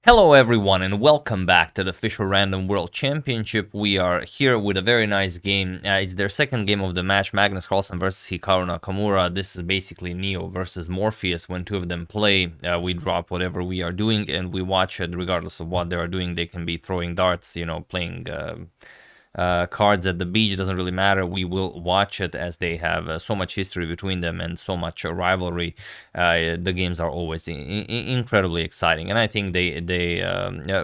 Hello everyone and welcome back to the Fischer Random World Championship. We are here with a very nice game. It's their second game of the match, Magnus Carlsen versus Hikaru Nakamura. This is basically Neo versus Morpheus. When two of them play, we drop whatever we are doing and we watch it regardless of what they are doing. They can be throwing darts, playing cards at the beach, doesn't really matter. We will watch it as they have so much history between them and so much rivalry. The games are always incredibly exciting, and I think they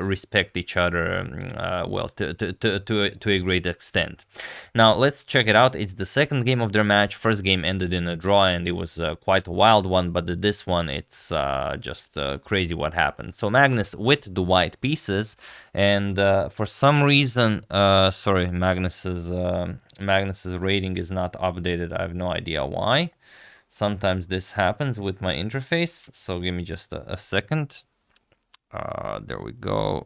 respect each other well to a great extent. Now let's check it out. It's the second game of their match. First game ended in a draw, and it was quite a wild one. But this one, it's just crazy what happened. So Magnus with the white pieces, and for some reason, sorry, Magnus's rating is not updated. I have no idea why. Sometimes this happens with my interface, so give me just a second. There we go.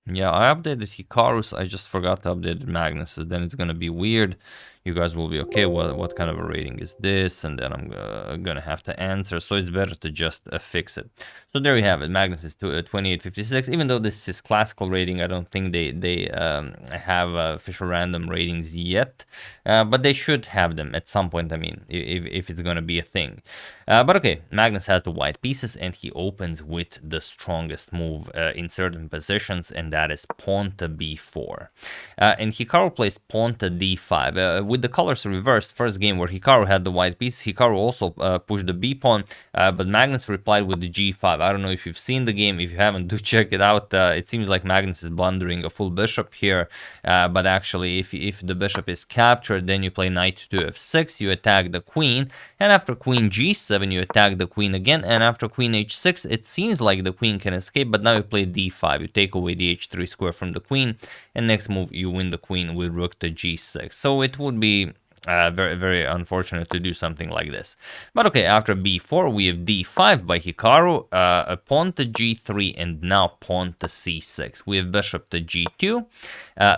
Yeah, I updated Hikaru's. I just forgot to update Magnus's. Then it's gonna be weird. You guys will be okay. What kind of a rating is this? And then I'm gonna have to answer. So it's better to just fix it. So there you have it. Magnus is 2856. Even though this is classical rating, I don't think they have Fischer random ratings yet. But they should have them at some point. I mean, if it's gonna be a thing. But okay, Magnus has the white pieces and he opens with the strongest move in certain positions, and that is pawn to b4. And Hikaru plays pawn to d5. With the colors reversed, first game where Hikaru had the white piece, Hikaru also pushed the b pawn, but Magnus replied with the g5. I don't know if you've seen the game. If you haven't, do check it out. It seems like Magnus is blundering a full bishop here, but actually if the bishop is captured, then you play knight to f6, you attack the queen, and after queen g7 you attack the queen again, and after queen h6 it seems like the queen can escape, but now you play d5, you take away the h3 square from the queen, and next move you win the queen with rook to g6. So it would be very, very unfortunate to do something like this. But okay, after b4 we have d5 by Hikaru, a pawn to g3, and now pawn to c6. We have bishop to g2,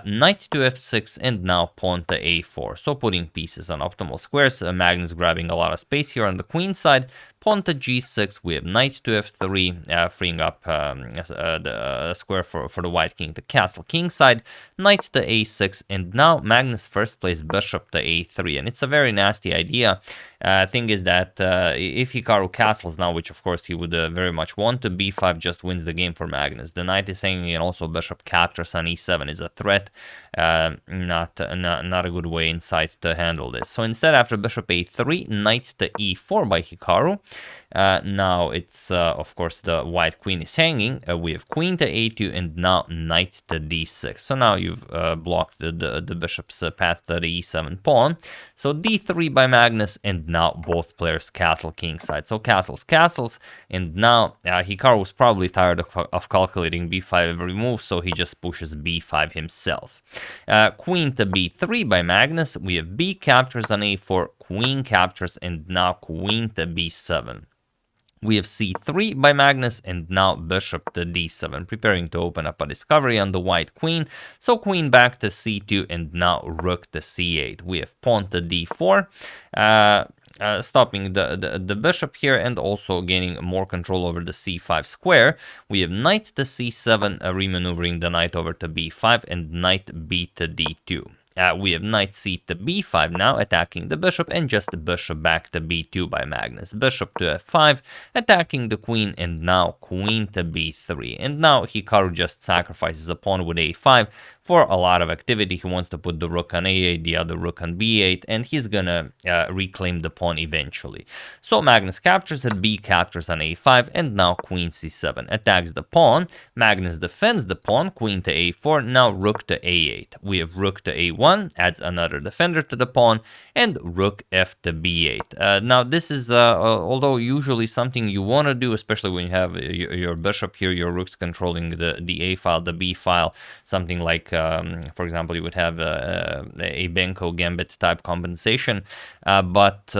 knight to f6, and now pawn to a4. So putting pieces on optimal squares. Magnus grabbing a lot of space here on the queen side. Pawn to g6, we have knight to f3, freeing up the square for the white king to castle king side, knight to a6, and now Magnus first plays bishop to a3, and it's a very nasty idea. Thing is that if Hikaru castles now, which of course he would very much want to, b5 just wins the game for Magnus. The knight is hanging, and also bishop captures on e7 is a threat. Not a good way inside to handle this. So instead, after bishop a3, knight to e4 by Hikaru. Now it's of course the white queen is hanging. We have queen to a2 and now knight to d6. So now you've blocked the bishop's path to the e7 pawn. So d3 by Magnus, and now both players castle king side. So castles, and now Hikaru was probably tired of calculating b5 every move, so he just pushes b5 himself. Queen to b3 by Magnus. We have b captures on a4, queen captures, and now queen to b7. We have c3 by Magnus, and now bishop to d7, preparing to open up a discovery on the white queen. So queen back to c2, and now rook to c8. We have pawn to d4, stopping the bishop here, and also gaining more control over the c5 square. We have knight to c7, remaneuvering the knight over to b5, and knight b to d2. We have knight c to b5 now, attacking the bishop, and just the bishop back to b2 by Magnus. Bishop to f5, attacking the queen, and now queen to b3. And now Hikaru just sacrifices a pawn with a5 for a lot of activity. He wants to put the rook on a8, the other rook on b8, and he's gonna reclaim the pawn eventually. So Magnus captures it, b captures on a5, and now queen c7 attacks the pawn. Magnus defends the pawn, queen to a4, now rook to a8. We have rook to a1, adds another defender to the pawn, and rook f to b8. Now this is, although usually something you want to do, especially when you have your bishop here, your rook's controlling the a file, the b file, something like for example, you would have a Benko Gambit type compensation, but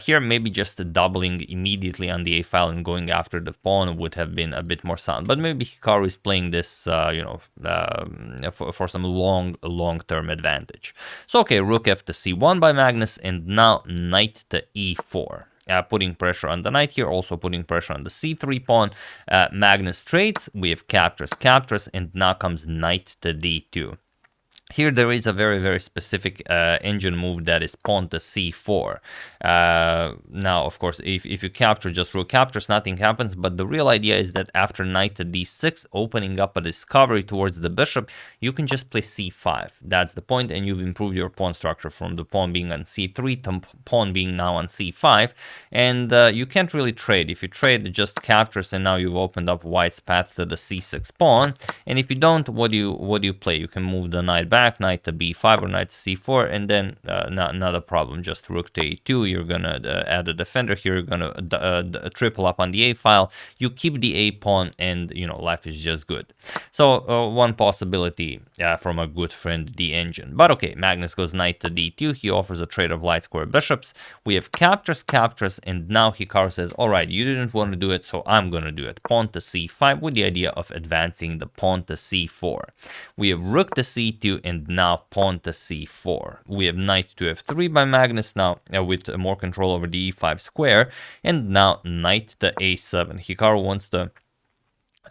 here maybe just doubling immediately on the a file and going after the pawn would have been a bit more sound. But maybe Hikaru is playing this, for some long-term advantage. So okay, rook f to c1 by Magnus, and now knight to e4. putting pressure on the knight here, also putting pressure on the c3 pawn. Magnus trades, we have captures, and now comes knight to d2. Here there is a very specific engine move that is pawn to c4. Now, of course, if you capture, just rook captures, nothing happens, but the real idea is that after knight to d6, opening up a discovery towards the bishop, you can just play c5. That's the point, and you've improved your pawn structure from the pawn being on c3 to pawn being now on c5, and you can't really trade. If you trade, it just captures, and now you've opened up white's path to the c6 pawn, and if you don't, what do you play? You can move the knight back, knight to b5 or knight to c4, and then not a problem, just rook to a2. You're gonna add a defender here, you're gonna triple up on the a file, you keep the a pawn, and you know, life is just good. So one possibility from a good friend, the engine. But okay, Magnus goes knight to d2, he offers a trade of light square bishops, we have captures, and now Hikaru says, alright, you didn't want to do it, so I'm gonna do it. Pawn to c5 with the idea of advancing the pawn to c4. We have rook to c2, and now pawn to c4. We have knight to f3 by Magnus now with more control over the e5 square, and now knight to a7. Hikaru wants to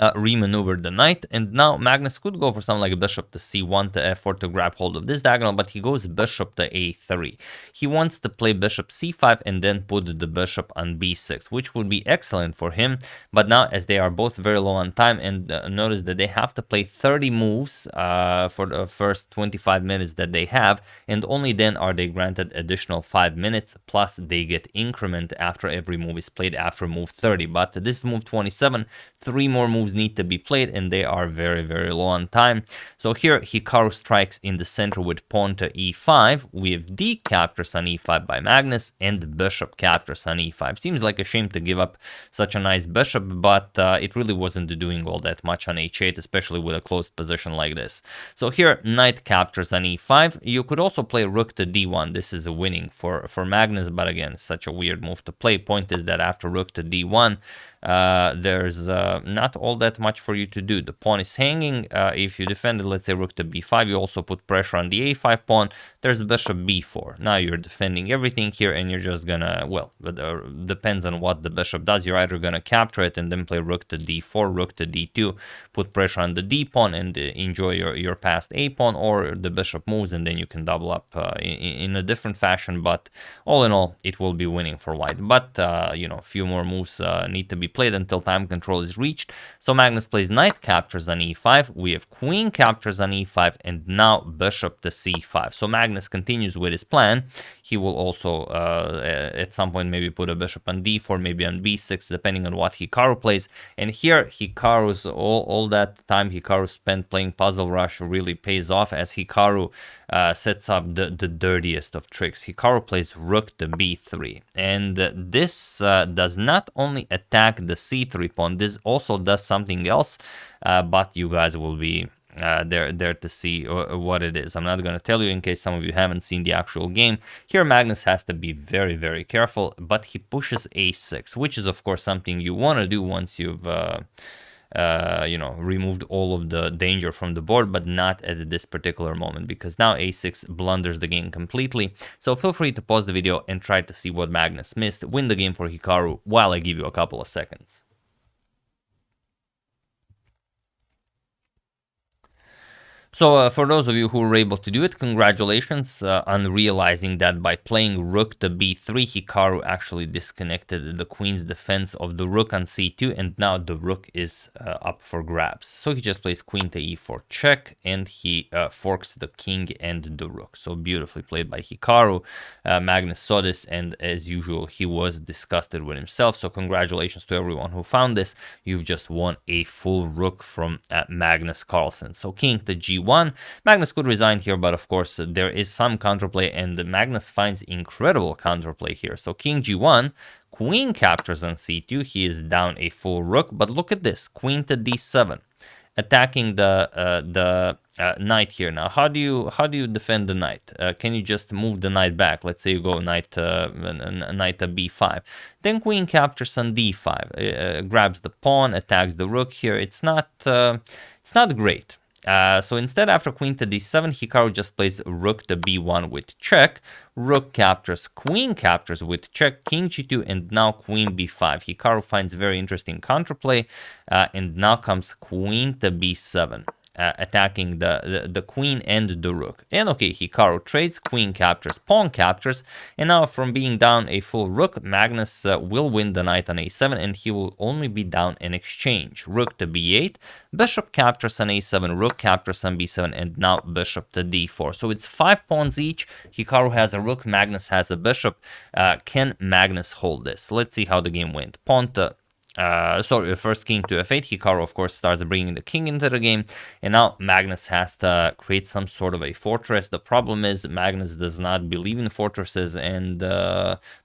remaneuver the knight, and now Magnus could go for something like a bishop to c1 to f4 to grab hold of this diagonal, but he goes bishop to a3. He wants to play bishop c5 and then put the bishop on b6, which would be excellent for him, but now as they are both very low on time, and notice that they have to play 30 moves for the first 25 minutes that they have, and only then are they granted additional 5 minutes, plus they get increment after every move is played after move 30, but this is move 27, 3 more moves need to be played, and they are very low on time. So here Hikaru strikes in the center with pawn to e5. We have d captures on e5 by Magnus, and bishop captures on e5. Seems like a shame to give up such a nice bishop, but it really wasn't doing all that much on h8, especially with a closed position like this. So here knight captures on e5. You could also play rook to d1. This is a winning for Magnus, but again, such a weird move to play. Point is that after rook to d1, there's not all that much for you to do. The pawn is hanging. If you defend it, let's say rook to b5, you also put pressure on the a5 pawn. There's bishop b4. Now you're defending everything here, and you're just gonna, well, depends on what the bishop does. You're either gonna capture it and then play rook to d4, rook to d2, put pressure on the d pawn and enjoy your passed a pawn, or the bishop moves and then you can double up in a different fashion. But all in all, it will be winning for white. But you know, a few more moves need to be played until time control is reached. So Magnus plays knight captures on e5, we have queen captures on e5, and now bishop to c5. So Magnus continues with his plan. He will also at some point maybe put a bishop on d4, maybe on b6, depending on what Hikaru plays. And here Hikaru's all that time Hikaru spent playing Puzzle Rush really pays off, as Hikaru sets up the dirtiest of tricks. Hikaru plays rook to b3, and this does not only attack the c3 pawn, this also does something else, but you guys will be there to see what it is. I'm not going to tell you in case some of you haven't seen the actual game. Here Magnus has to be very careful, but he pushes a6, which is of course something you want to do once you've you know, removed all of the danger from the board, but not at this particular moment, because now a6 blunders the game completely. So feel free to pause the video and try to see what Magnus missed, win the game for Hikaru, while I give you a couple of seconds. So for those of you who were able to do it, congratulations on realizing that by playing rook to b3, Hikaru actually disconnected the queen's defense of the rook on c2, and now the rook is up for grabs. So he just plays queen to e4 check, and he forks the king and the rook. So beautifully played by Hikaru. Magnus saw this, and as usual, he was disgusted with himself. So congratulations to everyone who found this. You've just won a full rook from Magnus Carlsen. So king to g1. Magnus could resign here, but of course there is some counterplay, and Magnus finds incredible counterplay here. So king g1, queen captures on c2, he is down a full rook, but look at this, queen to d7, attacking the knight here. Now how do you defend the knight? Can you just move the knight back? Let's say you go knight to b5, then queen captures on d5, grabs the pawn, attacks the rook here. It's not great. So instead, after queen to d7, Hikaru just plays rook to b1 with check. Rook captures, queen captures with check, king g2, and now queen b5. Hikaru finds very interesting counterplay, and now comes queen to b7. Attacking the queen and the rook. And okay, Hikaru trades, queen captures, pawn captures, and now from being down a full rook, Magnus will win the knight on a7, and he will only be down in exchange. Rook to b8, bishop captures on a7, rook captures on b7, and now bishop to d4. So it's 5 pawns each. Hikaru has a rook, Magnus has a bishop. Can Magnus hold this? Let's see how the game went. Pawn to first king to f8. Hikaru, of course, starts bringing the king into the game, and now Magnus has to create some sort of a fortress. The problem is Magnus does not believe in fortresses, and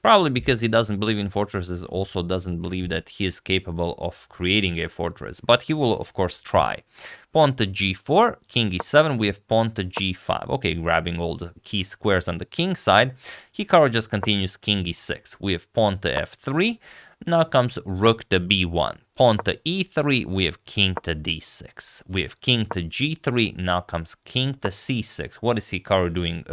probably because he doesn't believe in fortresses, also doesn't believe that he is capable of creating a fortress, but he will, of course, try. Pawn to g4, king e7, we have pawn to g5. Okay, grabbing all the key squares on the king side. Hikaru just continues king e6. We have pawn to f3. Now comes rook to b1. Pawn to e3, we have king to d6. We have king to g3, now comes king to c6. What is Hikaru doing?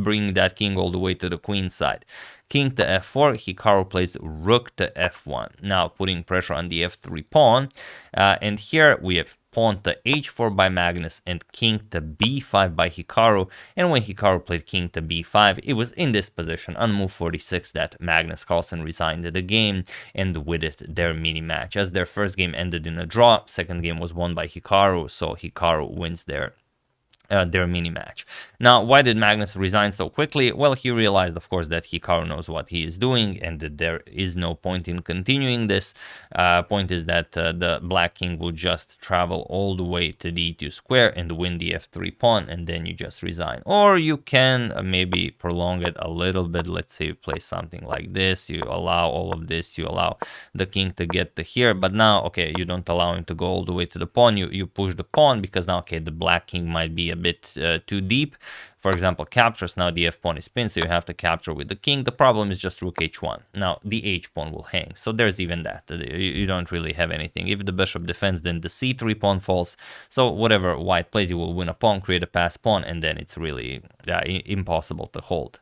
Bringing that king all the way to the queen side. King to f4, Hikaru plays rook to f1. Now putting pressure on the f3 pawn. And here we have pawn to h4 by Magnus and king to b5 by Hikaru. And when Hikaru played king to b5, it was in this position on move 46 that Magnus Carlsen resigned the game, and with it their mini match. As their first game ended in a draw, second game was won by Hikaru, so Hikaru wins their mini match. Now, why did Magnus resign so quickly? Well, he realized, of course, that Hikaru knows what he is doing and that there is no point in continuing this. Point is that the black king will just travel all the way to the e2 square and win the f3 pawn, and then you just resign. Or you can maybe prolong it a little bit. Let's say you play something like this. You allow all of this. You allow the king to get to here. But now, okay, you don't allow him to go all the way to the pawn. You push the pawn because now, okay, the black king might be a bit too deep. For example, captures, now the f pawn is pinned, so you have to capture with the king. The problem is just rook h1. Now the h pawn will hang, so there's even that. You don't really have anything. If the bishop defends, then the c3 pawn falls. So whatever white plays, you will win a pawn, create a passed pawn, and then it's really impossible to hold.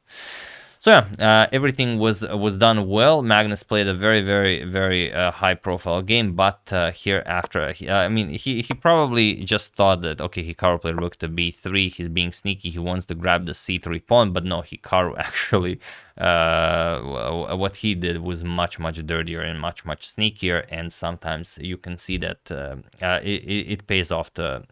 So yeah, everything was done well. Magnus played a very high profile game, but here after, I mean, he probably just thought that, okay, Hikaru played rook to b3, he's being sneaky, he wants to grab the c3 pawn, but no, Hikaru actually, what he did was much dirtier and much sneakier, and sometimes you can see that it pays off to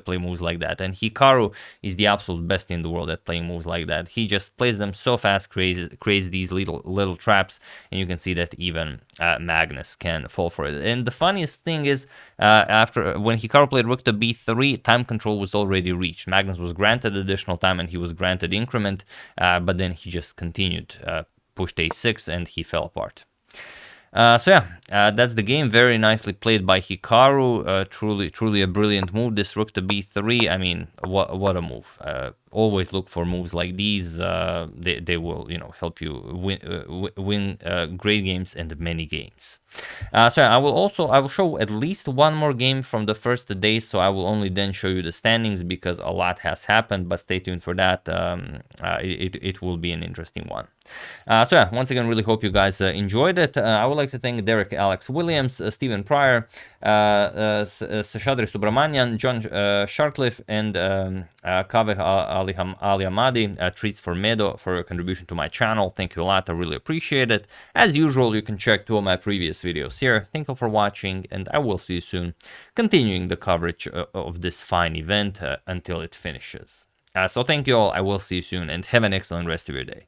play moves like that. And Hikaru is the absolute best in the world at playing moves like that. He just plays them so fast, creates these little traps, and you can see that even Magnus can fall for it. And the funniest thing is, when Hikaru played rook to b3, time control was already reached. Magnus was granted additional time and he was granted increment, but then he just continued, pushed a6, and he fell apart. So yeah, that's the game. Very nicely played by Hikaru. Truly a brilliant move. This rook to b3. I mean, what a move. Always look for moves like these. They will, help you win great games and many games. So I will show at least one more game from the first day. So I will only then show you the standings because a lot has happened. But stay tuned for that. It will be an interesting one. So yeah, once again, really hope you guys enjoyed it. I would like to thank Derek Alex Williams, Stephen Pryor, Seshadri Subramanian, John Shartliff, and Kaveh Ali Ahmadi. Treats for Medo for your contribution to my channel. Thank you a lot. I really appreciate it. As usual, you can check 2 of my previous videos here. Thank you for watching, and I will see you soon, continuing the coverage of this fine event until it finishes. So thank you all. I will see you soon, and have an excellent rest of your day.